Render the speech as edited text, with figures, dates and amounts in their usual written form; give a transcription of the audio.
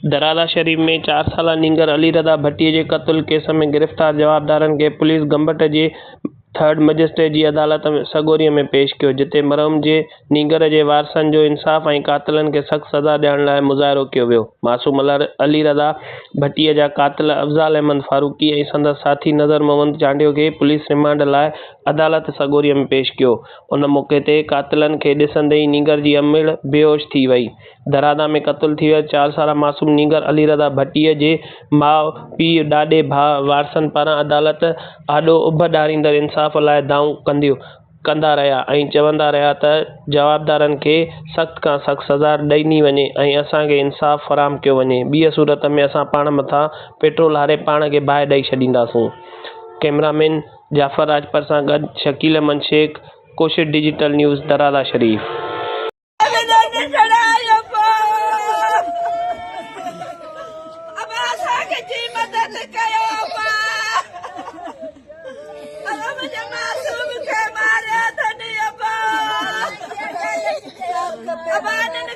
दराला शरीफ में 4 साला नींगर अली रज़ा भट्टीअ जे क़त्ल केस में गिरफ़्तार जवाबदारनि खे पुलिस गंबट जे थर्ड मजिस्ट्रेट जी अदालत सगोरीअ में पेश कयो, जिते मरहूम जे नींगर जे वारसनि जो इंसाफ़ ऐं कातिलनि खे सख़्त सज़ा ॾियण लाइ मुज़ाहिरो कयो वियो। मासूम अली रज़ा भट्टीअ जा कातिल अफ़ज़ाल अहमद फारूकी ऐं संदसि साथी नज़र मोहम्मद चांडियो खे पुलिस रिमांड लाइ अदालत सगोरीअ में पेश कयो। उन मौक़े ते कातिलनि खे ॾिसंदे ई नींगर जी अमिड़ बेहोश थी वई। दरादा में क़त्ल थी वियल 4 साला मासूम नींगर अली रज़ा भट्टीअ जे माउ पीउ ॾाॾे भाउ वारसनि पारां अदालत आॾो उभ ॾारींदड़ इंसाफ़ लाइ दाऊं कंदा रहिया ऐं चवंदा रहिया त जवाबदारनि खे सख़्त खां सख़्त सज़ा ॾिनी वञे ऐं असांखे इंसाफ़ फ़राहम कयो वञे। ॿीअ सूरत में असां पाण मथां पेट्रोल हारे पाण खे बाहि ॾेई छॾींदासूं। कैमरामैन जाफ़र राजपर सां गॾु शकील अमन शेख, कोशिश डिजिटल न्यूज़, दराला शरीफ। अब